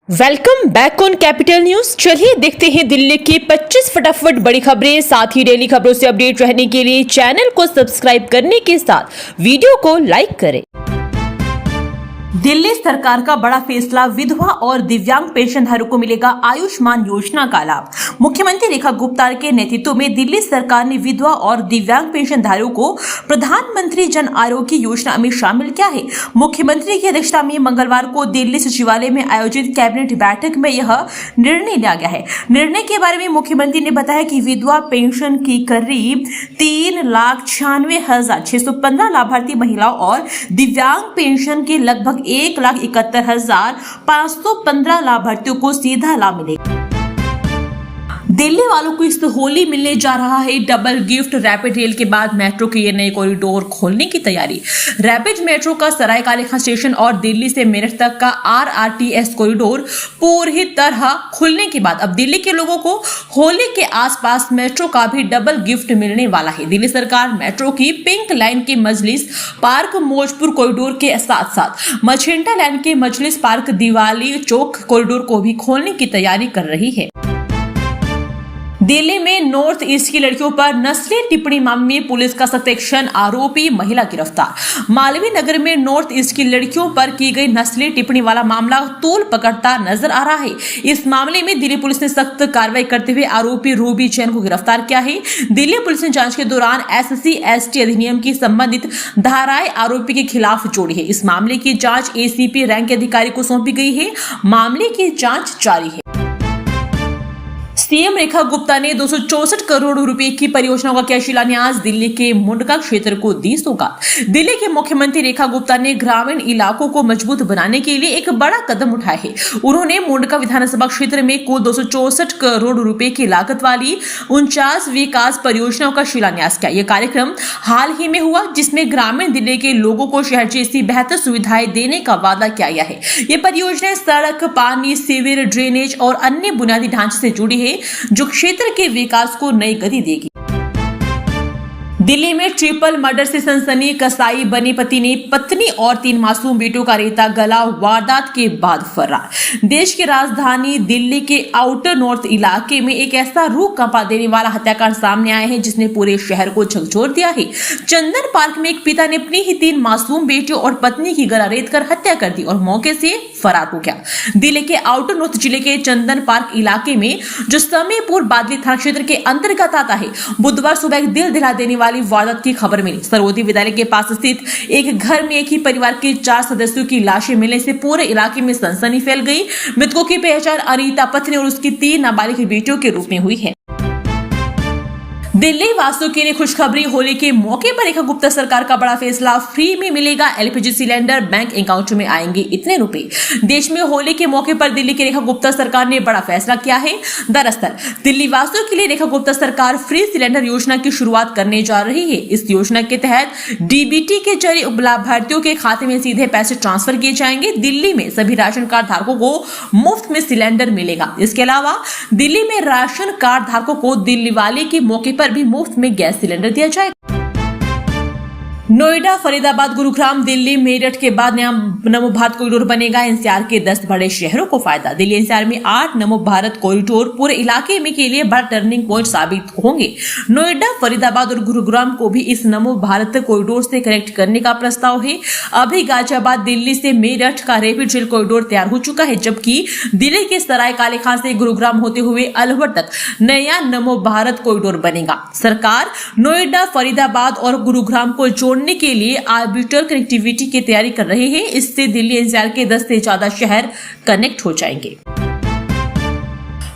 Welcome back on capital news. चलिए देखते हैं दिल्ली की 25 फटाफट बड़ी खबरें। साथ ही डेली खबरों से अपडेट रहने के लिए चैनल को सब्सक्राइब करने के साथ वीडियो को लाइक करें। दिल्ली सरकार का बड़ा फैसला, विधवा और दिव्यांग पेंशनधारकों को मिलेगा आयुष्मान योजना का लाभ। मुख्यमंत्री रेखा गुप्ता के नेतृत्व में दिल्ली सरकार ने विधवा और दिव्यांग पेंशनधारकों को प्रधानमंत्री जन आरोग्य योजना में शामिल किया है। मुख्यमंत्री की अध्यक्षता में मंगलवार को दिल्ली सचिवालय में आयोजित कैबिनेट बैठक में यह निर्णय लिया गया है। निर्णय के बारे में मुख्यमंत्री ने बताया कि विधवा पेंशन की करीब 3,96,615 लाभार्थी महिलाओं और दिव्यांग पेंशन के लगभग 1,71,515 लाभार्थियों को सीधा लाभ मिलेगा। दिल्ली वालों को इस होली मिलने जा रहा है डबल गिफ्ट। रैपिड रेल के बाद मेट्रो के ये नए कॉरिडोर खोलने की तैयारी। रैपिड मेट्रो का सराय कालेखान स्टेशन और दिल्ली से मेरठ तक का RRTS कॉरिडोर पूरी तरह खुलने के बाद अब दिल्ली के लोगों को होली के आसपास मेट्रो का भी डबल गिफ्ट मिलने वाला है। दिल्ली सरकार मेट्रो की पिंक लाइन के मजलिस पार्क मौजपुर कॉरिडोर के साथ साथ मछिंटा लाइन के मजलिस पार्क दिवाली चौक कॉरिडोर को भी खोलने की तैयारी कर रही है। दिल्ली में नॉर्थ ईस्ट की लड़कियों पर नस्लीय टिप्पणी मामले में पुलिस का सख्त एक्शन, आरोपी महिला गिरफ्तार। मालवीय नगर में नॉर्थ ईस्ट की लड़कियों पर की गई नस्लीय टिप्पणी वाला मामला तूल पकड़ता नजर आ रहा है। इस मामले में दिल्ली पुलिस ने सख्त कार्रवाई करते हुए आरोपी रूबी जैन को गिरफ्तार किया है। दिल्ली पुलिस ने जांच के दौरान SC/ST अधिनियम की संबंधित धाराएं आरोपी के खिलाफ जोड़ी है। इस मामले की जांच ACP रैंक के अधिकारी को सौंपी गई है। मामले की जांच जारी है। सीएम रेखा गुप्ता ने 264 करोड़ रुपए की परियोजनाओं का किया शिलान्यास। दिल्ली के मुंडका क्षेत्र को दी सौगात। दिल्ली के मुख्यमंत्री रेखा गुप्ता ने ग्रामीण इलाकों को मजबूत बनाने के लिए एक बड़ा कदम उठाया है। उन्होंने मुंडका विधानसभा क्षेत्र में कुल 264 करोड़ रुपए की लागत वाली 49 विकास परियोजनाओं का शिलान्यास किया। यह कार्यक्रम हाल ही में हुआ, जिसमें ग्रामीण दिल्ली के लोगों को शहर जैसी बेहतर सुविधाएं देने का वादा किया गया है। ये परियोजनाएं सड़क, पानी, सीवर, ड्रेनेज और अन्य बुनियादी ढांचे से जुड़ी है, जो क्षेत्र के विकास को नई गति देगी। दिल्ली में ट्रिपल मर्डर से सनसनी, कसाई बने पति ने पत्नी और 3 मासूम बेटों का रेता गला, वारदात के बाद फरार। देश की राजधानी दिल्ली के आउटर नॉर्थ इलाके में एक ऐसा रूह कंपा देने वाला हत्याकांड सामने आया है, जिसने पूरे शहर को झकझोर दिया है। चंदन पार्क में एक पिता ने अपनी ही 3 मासूम बेटियों और पत्नी की गला रेत कर हत्या कर दी और मौके से फरार हो गया। दिल्ली के आउटर नॉर्थ जिले के चंदन पार्क इलाके में, जो समीपुर बादली थाना क्षेत्र के अंतर्गत आता है, बुधवार सुबह एक दिल दिला देने वाली वारदात की खबर मिली। सरवती विद्यालय के पास स्थित एक घर में एक ही परिवार के 4 सदस्यों की लाशें मिलने से पूरे इलाके में सनसनी फैल गई। मृतकों की पहचान अनीता पत्नी और उसकी 3 नाबालिग बेटियों के रूप में हुई है। दिल्ली वासियों के लिए खुशखबरी, होली के मौके पर रेखा गुप्ता सरकार का बड़ा फैसला, फ्री में मिलेगा LPG सिलेंडर, बैंक अकाउंट में आएंगे इतने रुपए। देश में होली के मौके पर दिल्ली की रेखा गुप्ता सरकार ने बड़ा फैसला किया है। दरअसल दिल्ली वासियों के लिए रेखा गुप्ता सरकार फ्री सिलेंडर योजना की शुरुआत करने जा रही है। इस योजना के तहत DBT के जरिए लाभार्थियों के खाते में सीधे पैसे ट्रांसफर किए जाएंगे। दिल्ली में सभी राशन कार्ड धारकों को मुफ्त में सिलेंडर मिलेगा। इसके अलावा दिल्ली में राशन कार्ड धारकों को दिवाली के मौके पर भी मुफ्त में गैस सिलेंडर दिया जाएगा। नोएडा, फरीदाबाद, गुरुग्राम, दिल्ली, मेरठ के बाद नया नमो भारत कॉरिडोर बनेगा। NCR के 10 बड़े शहरों को फायदा। दिल्ली NCR में 8 नमो भारत कॉरिडोर पूरे इलाके में के लिए बड़ा टर्निंग पॉइंट साबित होंगे। नोएडा, फरीदाबाद और गुरुग्राम को भी इस नमो भारत कॉरिडोर से कनेक्ट करने का प्रस्ताव है। अभी गाजियाबाद, दिल्ली से मेरठ का रैपिड रेल कॉरिडोर तैयार हो चुका है, जबकि दिल्ली के सराय कालेखान से गुरुग्राम होते हुए अलवर तक नया नमो भारत कॉरिडोर बनेगा। सरकार नोएडा, फरीदाबाद और गुरुग्राम को जोड़ने के लिए आर्बिटर कनेक्टिविटी की तैयारी कर रहे हैं। इससे दिल्ली NCR के 10 से ज्यादा शहर कनेक्ट हो जाएंगे।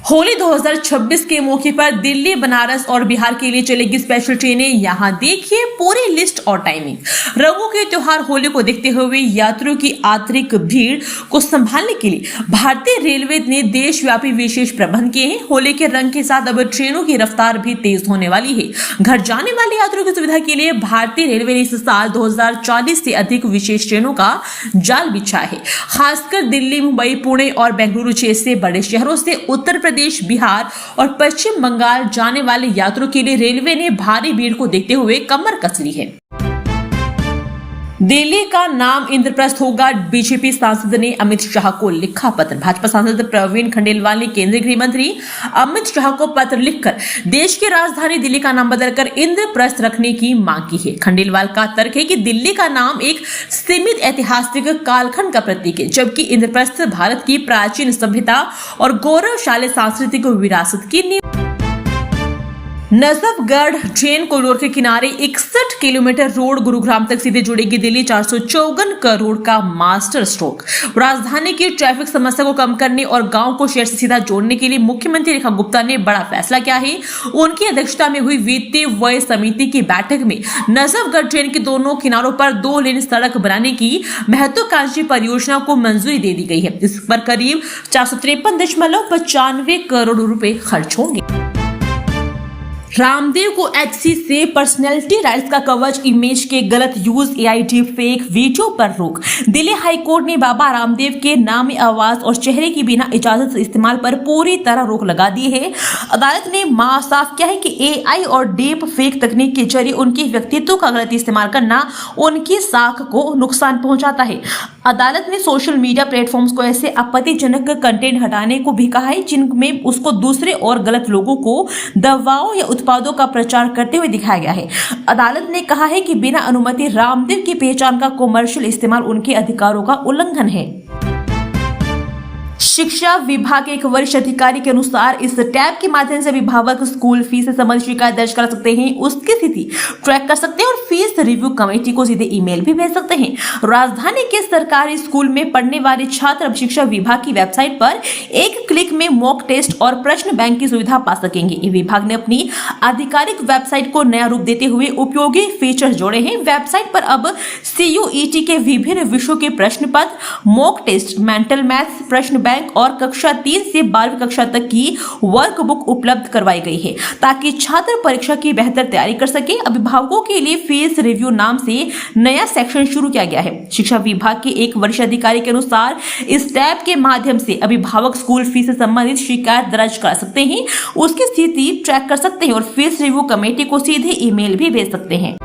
होली 2026 के मौके पर दिल्ली, बनारस और बिहार के लिए चलेगी स्पेशल ट्रेनें। यहाँ देखिए पूरी लिस्ट और टाइमिंग। रंगों के त्योहार होली को देखते हुए यात्रियों की आंतरिक भीड़ को संभालने के लिए भारतीय रेलवे ने देशव्यापी विशेष प्रबंध किए हैं। होली के रंग के साथ अब ट्रेनों की रफ्तार भी तेज होने वाली है। घर जाने वाले यात्रियों की सुविधा के लिए भारतीय रेलवे ने इस साल 2040 से अधिक विशेष ट्रेनों का जाल बिछाया है। खासकर दिल्ली, मुंबई, पुणे और बेंगलुरु जैसे बड़े शहरों से उत्तर प्रदेश, बिहार और पश्चिम बंगाल जाने वाले यात्रियों के लिए रेलवे ने भारी भीड़ को देखते हुए कमर कस ली है। दिल्ली का नाम इंद्रप्रस्थ होगा, बीजेपी सांसद ने अमित शाह को लिखा पत्र। भाजपा सांसद प्रवीण खंडेलवाल ने केंद्रीय गृह मंत्री अमित शाह को पत्र लिखकर देश की राजधानी दिल्ली का नाम बदलकर इंद्रप्रस्थ रखने की मांग की है। खंडेलवाल का तर्क है कि दिल्ली का नाम एक सीमित ऐतिहासिक कालखंड का प्रतीक है, जबकि इंद्रप्रस्थ भारत की प्राचीन सभ्यता और गौरवशाली सांस्कृतिक विरासत की नींव। नजफगढ़ ट्रेन कॉरिडोर के किनारे 61 किलोमीटर रोड गुरुग्राम तक सीधे जुड़ेगी। दिल्ली 454 करोड़ का मास्टर स्ट्रोक। राजधानी की ट्रैफिक समस्या को कम करने और गांव को शहर से सीधा जोड़ने के लिए मुख्यमंत्री रेखा गुप्ता ने बड़ा फैसला किया है। उनकी अध्यक्षता में हुई वित्तीय व्यय समिति की बैठक में नजफगढ़ ट्रेन के दोनों किनारों पर 2 लेन सड़क बनाने की महत्वाकांक्षी परियोजना को मंजूरी दे दी गई है। इस पर करीब 453.95 करोड़ रुपए खर्च होंगे। रामदेव को एचसी से पर्सनैलिटी राइट्स का कवच, इमेज के गलत use, AI deep fake video पर रोक। दिल्ली हाईकोर्ट ने बाबा रामदेव के नाम, आवाज और चेहरे की बिना इजाजत इस्तेमाल पर पूरी तरह रोक लगा दी है। अदालत ने साफ किया है कि एआई और डीप फेक तकनीक के जरिए उनके व्यक्तित्व का गलत इस्तेमाल करना उनकी साख को नुकसान पहुंचाता है। अदालत ने सोशल मीडिया प्लेटफॉर्म्स को ऐसे आपत्तिजनक कंटेंट हटाने को भी कहा है जिनमें उसको दूसरे और गलत लोगों को दवाओं या उत्पादों का प्रचार करते हुए दिखाया गया है। अदालत ने कहा है कि बिना अनुमति रामदेव की पहचान का कमर्शियल इस्तेमाल उनके अधिकारों का उल्लंघन है। शिक्षा विभाग के एक वरिष्ठ अधिकारी के अनुसार इस टैब के माध्यम से अभिभावक स्कूल फीस से संबंधित शिकायत दर्ज कर सकते हैं, उसकी स्थिति ट्रैक कर सकते हैं और फीस रिव्यू कमेटी को सीधे ईमेल भी भेज सकते हैं। राजधानी के सरकारी स्कूल में पढ़ने वाले छात्र अब शिक्षा विभाग की वेबसाइट पर एक क्लिक में मॉक टेस्ट और प्रश्न बैंक की सुविधा पा सकेंगे। विभाग ने अपनी आधिकारिक वेबसाइट को नया रूप देते हुए उपयोगी फीचर जोड़े हैं। वेबसाइट पर अब CUET के विभिन्न विषयों के प्रश्न पत्र, मॉक टेस्ट, मेंटल मैथ्स, प्रश्न बैंक और कक्षा 3 से 12वीं कक्षा तक की वर्कबुक उपलब्ध करवाई गई है ताकि छात्र परीक्षा की बेहतर तैयारी कर सके। अभिभावकों के लिए फीस रिव्यू नाम से नया सेक्शन शुरू किया गया है। शिक्षा विभाग के एक वरिष्ठ अधिकारी के अनुसार इस टैब के माध्यम से अभिभावक स्कूल फीस से संबंधित शिकायत दर्ज कर सकते हैं, उसकी स्थिति ट्रैक कर सकते हैं और फीस रिव्यू कमेटी को सीधे ईमेल भी भेज सकते हैं।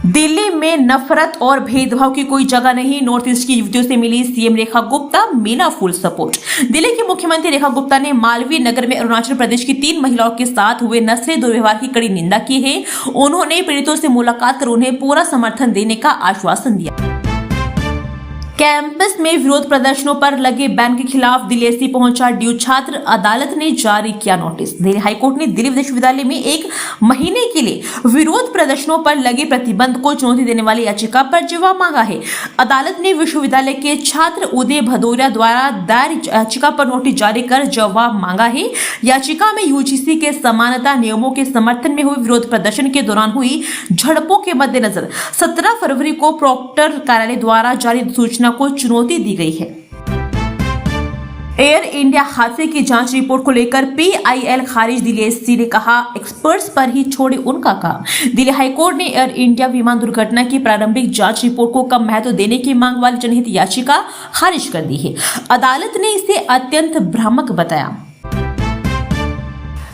दिल्ली में नफरत और भेदभाव की कोई जगह नहीं, नॉर्थ ईस्ट की युवतियों से मिली सीएम रेखा गुप्ता, मिला फुल सपोर्ट। दिल्ली की मुख्यमंत्री रेखा गुप्ता ने मालवीय नगर में अरुणाचल प्रदेश की 3 महिलाओं के साथ हुए नस्ली दुर्व्यवहार की कड़ी निंदा की है। उन्होंने पीड़ितों से मुलाकात कर उन्हें पूरा समर्थन देने का आश्वासन दिया। कैंपस में विरोध प्रदर्शनों पर लगे बैन के खिलाफ दिल्ली एसपी पहुंचा ड्यू छात्र, अदालत ने जारी किया नोटिस। दिल्ली हाईकोर्ट ने दिल्ली विश्वविद्यालय में 1 महीने के लिए विरोध प्रदर्शनों पर लगे प्रतिबंध को चुनौती देने वाली याचिका पर जवाब मांगा है। अदालत ने विश्वविद्यालय के छात्र उदय भदौरिया द्वारा दायर याचिका पर नोटिस जारी कर जवाब मांगा है। याचिका में यूजीसी के समानता नियमों के समर्थन में हुए विरोध प्रदर्शन के दौरान हुई झड़पों के मद्देनजर 17 फरवरी को प्रॉक्टर कार्यालय द्वारा जारी सूचना को चुनौती दी गई है। एयर इंडिया हादसे की जांच रिपोर्ट को लेकर PIL खारिज। दिल्ली एससी ने कहा एक्सपर्ट्स पर ही छोड़े उनका काम। दिल्ली हाईकोर्ट ने एयर इंडिया विमान दुर्घटना की प्रारंभिक जांच रिपोर्ट को कम महत्व देने की मांग वाली जनहित याचिका खारिज कर दी है। अदालत ने इसे अत्यंत भ्रामक बताया।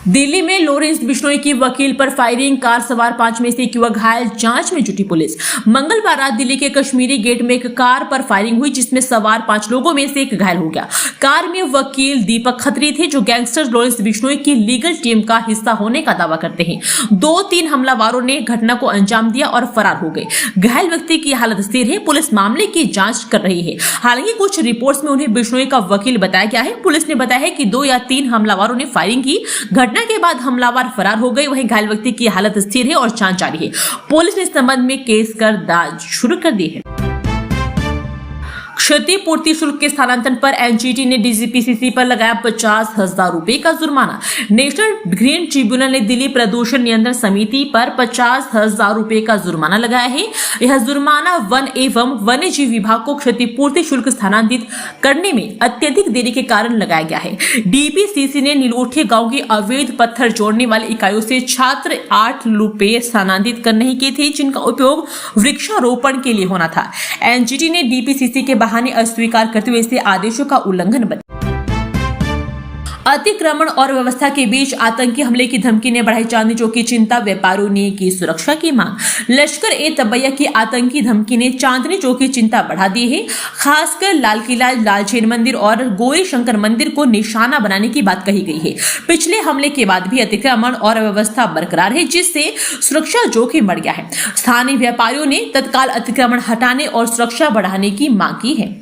दिल्ली में लॉरेंस बिश्नोई की वकील पर फायरिंग, कार सवार 5 में से 1 युवक घायल, जांच में जुटी पुलिस। मंगलवार रात दिल्ली के कश्मीरी गेट में एक कार पर फायरिंग हुई जिसमें सवार 5 लोगों में से 1 घायल हो गया। कार में वकील दीपक खत्री थे जो गैंगस्टर लॉरेंस बिश्नोई की लीगल टीम का हिस्सा होने का दावा करते हैं। 2-3 हमलावरों ने घटना को अंजाम दिया और फरार हो गए। घायल व्यक्ति की हालत स्थिर है। पुलिस मामले की जांच कर रही है। हालांकि कुछ रिपोर्ट्स में उन्हें बिश्नोई का वकील बताया गया है। पुलिस ने बताया है कि 2 या 3 हमलावरों ने फायरिंग की। घटना के बाद हमलावर फरार हो गए। वहीं घायल व्यक्ति की हालत स्थिर है और जांच जारी है। पुलिस ने इस संबंध में केस कर जांच शुरू कर दी है। क्षतिपूर्ति शुल्क के स्थानांतरण पर एनजीटी ने डीजीपीसीसी पर लगाया 50,000 रुपए का जुर्माना। नेशनल ग्रीन ट्रिब्यूनल ने दिल्ली प्रदूषण नियंत्रण समिति पर 50,000 रुपए का जुर्माना लगाया है। यह जुर्माना वन एवं वन्यजीव विभाग को क्षतिपूर्ति शुल्क स्थानांतरित करने में अत्यधिक देरी के कारण लगाया गया है। डीपीसीसी ने नीलोठी गांव की अवैध पत्थर जोड़ने वाली इकाइयों से छात्र 8 रुपए स्थानांतरित करने की थी जिनका उपयोग वृक्षारोपण के लिए होना था। एनजीटी ने डीपीसीसी के बहाने अस्वीकार करते हुए इसे आदेशों का उल्लंघन बताया। अतिक्रमण और व्यवस्था के बीच आतंकी हमले की धमकी ने बढ़ाई चांदनी चौक की चिंता, व्यापारियों ने की सुरक्षा की मांग। लश्कर ए तैयबा की आतंकी धमकी ने चांदनी चौक की चिंता बढ़ा दी है। खासकर लाल किला, लाल जैन मंदिर और गौरी शंकर मंदिर को निशाना बनाने की बात कही गई है। पिछले हमले के बाद भी अतिक्रमण और अव्यवस्था बरकरार है, जिससे सुरक्षा जोखिम बढ़ गया है। स्थानीय व्यापारियों ने तत्काल अतिक्रमण हटाने और सुरक्षा बढ़ाने की मांग की है।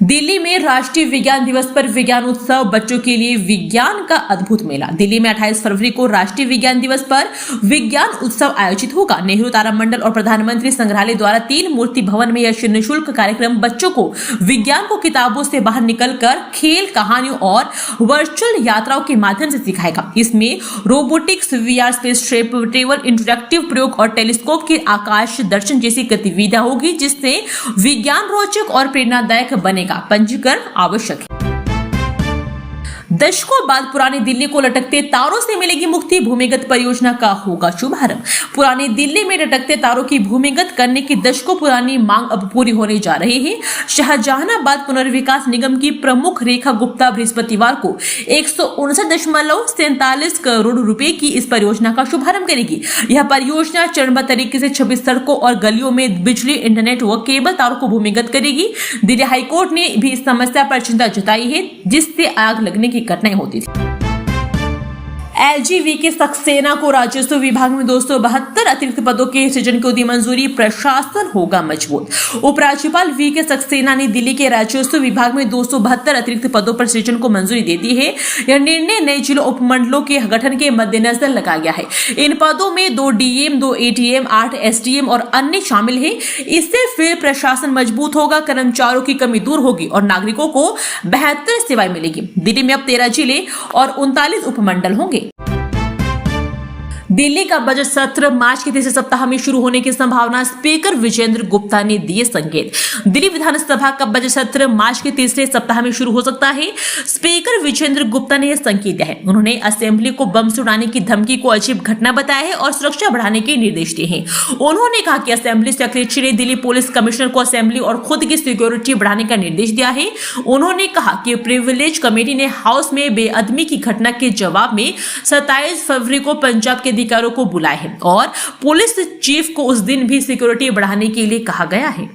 दिल्ली में राष्ट्रीय विज्ञान दिवस पर विज्ञान उत्सव, बच्चों के लिए विज्ञान का अद्भुत मेला। दिल्ली में 28 फरवरी को राष्ट्रीय विज्ञान दिवस पर विज्ञान उत्सव आयोजित होगा। नेहरू तारामंडल और प्रधानमंत्री संग्रहालय द्वारा 3 मूर्ति भवन में यह निःशुल्क कार्यक्रम बच्चों को विज्ञान को किताबों से बाहर निकलकर खेल, कहानियों और वर्चुअल यात्राओं के माध्यम से सिखाएगा। इसमें robotics, VR, space travel, interactive प्रयोग और टेलीस्कोप के आकाश दर्शन जैसी गतिविधियां होगी, जिससे विज्ञान रोचक और प्रेरणादायक बनेगा। पंजीकरण आवश्यक है। दशकों बाद पुरानी दिल्ली को लटकते तारों से मिलेगी मुक्ति, भूमिगत परियोजना का होगा शुभारंभ। पुरानी दिल्ली में लटकते तारों की भूमिगत करने की दशकों पुरानी मांग अब पूरी होने जा रही है। शाहजहानाबाद पुनर्विकास निगम की प्रमुख रेखा गुप्ता बृहस्पतिवार को 159.47 करोड़ रुपए की इस परियोजना का शुभारंभ करेगी। यह परियोजना चरणबद्ध तरीके से 26 सड़कों और गलियों में बिजली, इंटरनेट व केबल तारों को भूमिगत करेगी। दिल्ली हाईकोर्ट ने भी इस समस्या पर चिंता जताई है, जिससे आग लगने की घटनाएं होती थी। LGV के सक्सेना को राजस्व विभाग में 272 अतिरिक्त पदों के सृजन को दी मंजूरी, प्रशासन होगा मजबूत। उपराज्यपाल VK सक्सेना ने दिल्ली के राजस्व विभाग में 272 अतिरिक्त पदों पर सृजन को मंजूरी दे दी है। यह निर्णय नए जिलों उपमंडलों के गठन के मद्देनजर लगाया गया है। इन पदों में 2 DM, 2 ATM, 8 SDM और अन्य शामिल है। इससे फिर प्रशासन मजबूत होगा, कर्मचारियों की कमी दूर होगी और नागरिकों को बेहतर सेवाएं मिलेगी। दिल्ली में अब 13 जिले और 39 उपमंडल होंगे। दिल्ली का बजट सत्र मार्च के तीसरे सप्ताह में शुरू होने की संभावना, स्पीकर विजेंद्र गुप्ता ने दिए संकेत। दिल्ली विधानसभा का बजट सत्र मार्च के तीसरे सप्ताह में शुरू हो सकता है। स्पीकर विजेंद्र गुप्ता ने यह संकेत दिया है। उन्होंने असेंबली को बम से उड़ाने की धमकी को अजीब घटना बताया है और सुरक्षा बढ़ाने के निर्देश दिए हैं। उन्होंने कहा कि असेंबली सेक्रेटरी ने दिल्ली पुलिस कमिश्नर को असेंबली और खुद की सिक्योरिटी बढ़ाने का निर्देश दिया है। उन्होंने कहा कि प्रिविलेज कमेटी ने हाउस में बेअदबी की घटना के जवाब में 27 फरवरी को पंजाब के अधिकारियों को बुलाया है और पुलिस चीफ को उस दिन भी सिक्योरिटी बढ़ाने के लिए कहा गया है।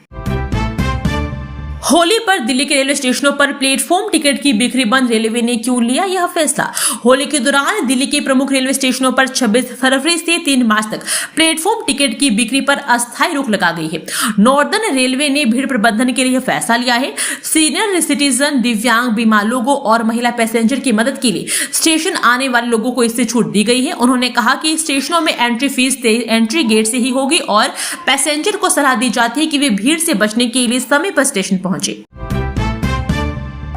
होली पर दिल्ली के रेलवे स्टेशनों पर प्लेटफॉर्म टिकट की बिक्री बंद, रेलवे ने क्यों लिया यह फैसला? होली के दौरान दिल्ली के प्रमुख रेलवे स्टेशनों पर 26 फरवरी से 3 मार्च तक प्लेटफॉर्म टिकट की बिक्री पर अस्थायी रोक लगा गई है। नॉर्दर्न रेलवे ने भीड़ प्रबंधन के लिए यह फैसला लिया है। सीनियर सिटीजन, दिव्यांग, बीमार लोगों और महिला पैसेंजर की मदद के लिए स्टेशन आने वाले लोगों को इससे छूट दी गई है। उन्होंने कहा कि स्टेशनों में एंट्री फीस एंट्री गेट से ही होगी और पैसेंजर को सलाह दी जाती है कि वे भीड़ से बचने के लिए समय पर स्टेशन पहुंचे।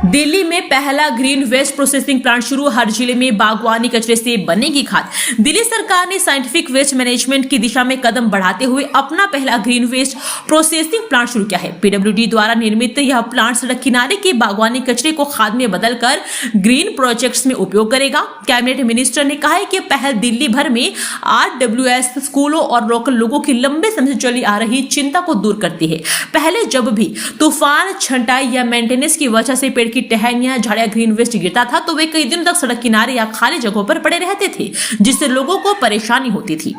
दिल्ली में पहला ग्रीन वेस्ट प्रोसेसिंग प्लांट शुरू, हर जिले में बागवानी कचरे से बनेगी खाद। दिल्ली सरकार ने साइंटिफिक वेस्ट मैनेजमेंट की दिशा में कदम बढ़ाते हुए अपना पहला ग्रीन वेस्ट प्रोसेसिंग प्लांट शुरू किया है। PWD द्वारा निर्मित यह प्लांट सड़क किनारे के बागवानी कचरे को खाद में बदलकर ग्रीन प्रोजेक्ट्स में उपयोग करेगा। कैबिनेट मिनिस्टर ने कहा है कि पहल दिल्ली भर में RWS स्कूलों और लोकल लोगों की लंबे समय से चली आ रही चिंता को दूर करती है। पहले जब भी तूफान, छंटाई या मेंटेनेंस की वजह से पेड़ की टहनियां, झाड़ियां, ग्रीन वेस्ट गिरता था तो वे कई दिनों तक सड़क किनारे या खाली जगहों पर पड़े रहते थे, जिससे लोगों को परेशानी होती थी।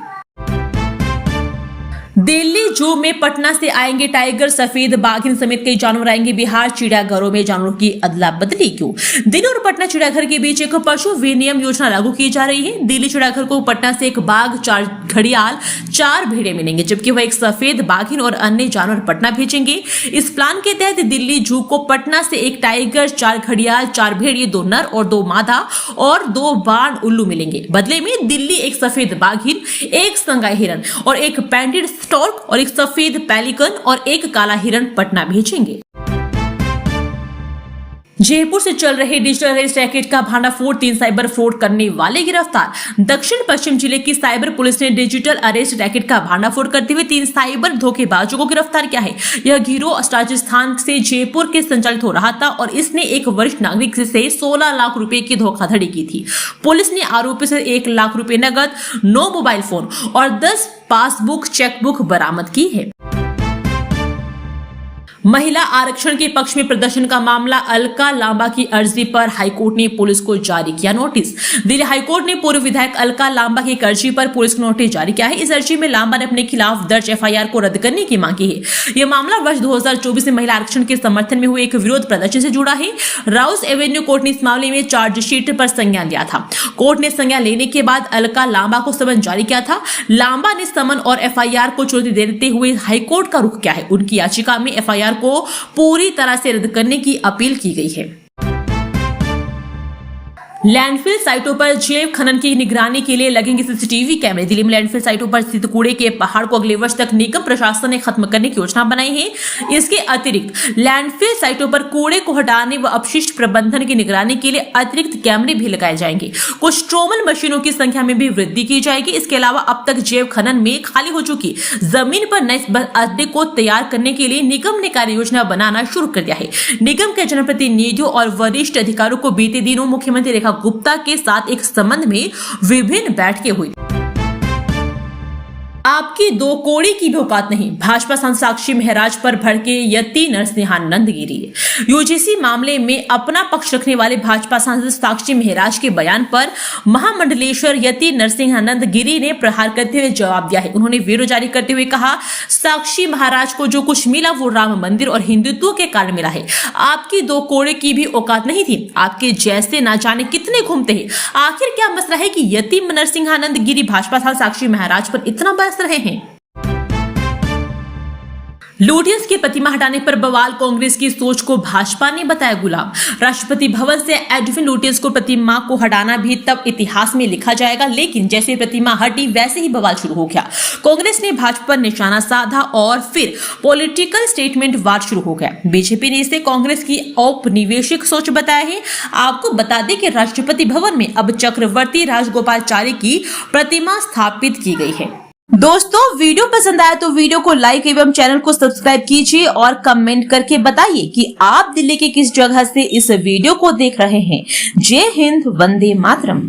दिल्ली जू में पटना से आएंगे टाइगर, सफेद बाघिन समेत कई जानवर आएंगे बिहार। चिड़ियाघरों में जानवरों की अदला बदली क्यों? दिल्ली और पटना चिड़ियाघर के बीच एक पशु विनिमय योजना लागू की जा रही है। दिल्ली चिड़ियाघर को पटना से एक बाघ, 4 घड़ियाल, 4 भेड़े मिलेंगे, जबकि वह एक सफेद बाघिन और अन्य जानवर पटना भेजेंगे। इस प्लान के तहत दिल्ली जू को पटना से एक टाइगर, 4 घड़ियाल, 4 भेड़िए, 2 नर और 2 मादा और 2 बाण उल्लू मिलेंगे। बदले में दिल्ली एक सफेद बाघिन, एक संगाई हिरन और एक पैंटेड स्टॉर्क और एक सफेद पेलिकन और एक काला हिरन पटना भेजेंगे। जयपुर से चल रहे डिजिटल अरेस्ट रैकेट का भांडाफोड़, 3 साइबर फ्रॉड करने वाले गिरफ्तार। दक्षिण पश्चिम जिले की साइबर पुलिस ने डिजिटल अरेस्ट रैकेट का भांडाफोड़ करते हुए 3 साइबर धोखेबाजों को गिरफ्तार किया है। यह गिरोह राजस्थान से जयपुर के संचालित हो रहा था और इसने एक वरिष्ठ नागरिक से 16 लाख रुपए की धोखाधड़ी की थी। पुलिस ने आरोपी से 1 लाख रुपए नगद, 9 मोबाइल फोन और 10 पासबुक, चेकबुक बरामद की है। महिला आरक्षण के पक्ष में प्रदर्शन का मामला, अलका लांबा की अर्जी पर हाईकोर्ट ने पुलिस को जारी किया नोटिस। दिल्ली हाईकोर्ट ने पूर्व विधायक अलका लांबा की अर्जी पर पुलिस को नोटिस जारी किया है। इस अर्जी में लांबा ने अपने खिलाफ दर्ज एफआईआर को रद्द करने की मांग की है। यह मामला वर्ष 2024 में महिला आरक्षण के समर्थन में हुए एक विरोध प्रदर्शन से जुड़ा है। राउस एवेन्यू कोर्ट ने इस मामले में चार्जशीट पर संज्ञान लिया था। कोर्ट ने संज्ञान लेने के बाद अलका लांबा को समन जारी किया था। लांबा ने समन और एफआईआर को चुनौती देते हुए हाईकोर्ट का रुख किया है। उनकी याचिका में एफआईआर को पूरी तरह से रद्द करने की अपील की गई है। लैंडफिल साइटों पर जैव खनन की निगरानी के लिए लगेंगे सीसीटीवी कैमरे। दिल्ली में लैंडफिल साइटों पर स्थित कूड़े के पहाड़ को अगले वर्ष तक निगम प्रशासन ने खत्म करने की योजना बनाई है। इसके अतिरिक्त लैंडफिल साइटों पर कूड़े को हटाने व अपशिष्ट प्रबंधन की निगरानी के लिए अतिरिक्त कैमरे भी लगाए जाएंगे। कुछ ट्रोमल मशीनों की संख्या में भी वृद्धि की जाएगी। इसके अलावा अब तक जैव खनन में खाली हो चुकी जमीन पर नए अड्डे को तैयार करने के लिए निगम ने कार्य योजना बनाना शुरू कर दिया है। निगम के जनप्रतिनिधियों और वरिष्ठ अधिकारियों को बीते दिनों मुख्यमंत्री रेखा गुप्ता के साथ एक संबंध में विभिन्न बैठकें हुई। आपकी दो कोड़ी की भी औकात नहीं, भाजपा सांसद साक्षी महराज पर भड़के यति नरसिंहानंद गिरी। यूजीसी मामले में अपना पक्ष रखने वाले भाजपा सांसद साक्षी महराज के बयान पर महामंडलेश्वर यति नरसिंहानंद गिरी ने प्रहार करते हुए जवाब दिया है। उन्होंने वीडियो जारी करते हुए कहा, साक्षी महाराज को जो कुछ मिला वो राम मंदिर और हिंदुत्व के कारण मिला है। आपकी दो कोड़े की भी औकात नहीं थी। आपके जैसे ना जाने कितने घूमते हैं। आखिर क्या मसला है कि यति नरसिंहानंद गिरी भाजपा सांसद साक्षी महाराज पर इतना बरस रहे हैं? लुटियंस की प्रतिमा हटाने पर बवाल, कांग्रेस की सोच को भाजपा ने बताया गुलाम। राष्ट्रपति भवन से एडविन लुटियंस को प्रतिमा को हटाना भी तब इतिहास में लिखा जाएगा, लेकिन जैसे प्रतिमा हटी वैसे ही बवाल शुरू हो गया। कांग्रेस ने भाजपा पर निशाना साधा और फिर पॉलिटिकल स्टेटमेंट वार शुरू हो गया। बीजेपी ने इसे कांग्रेस की औपनिवेशिक सोच बताया है। आपको बता दें कि राष्ट्रपति भवन में अब चक्रवर्ती राजगोपालाचारी की प्रतिमा स्थापित की गई है। दोस्तों, वीडियो पसंद आया तो वीडियो को लाइक एवं चैनल को सब्सक्राइब कीजिए और कमेंट करके बताइए कि आप दिल्ली के किस जगह से इस वीडियो को देख रहे हैं। जय हिंद, वंदे मातरम।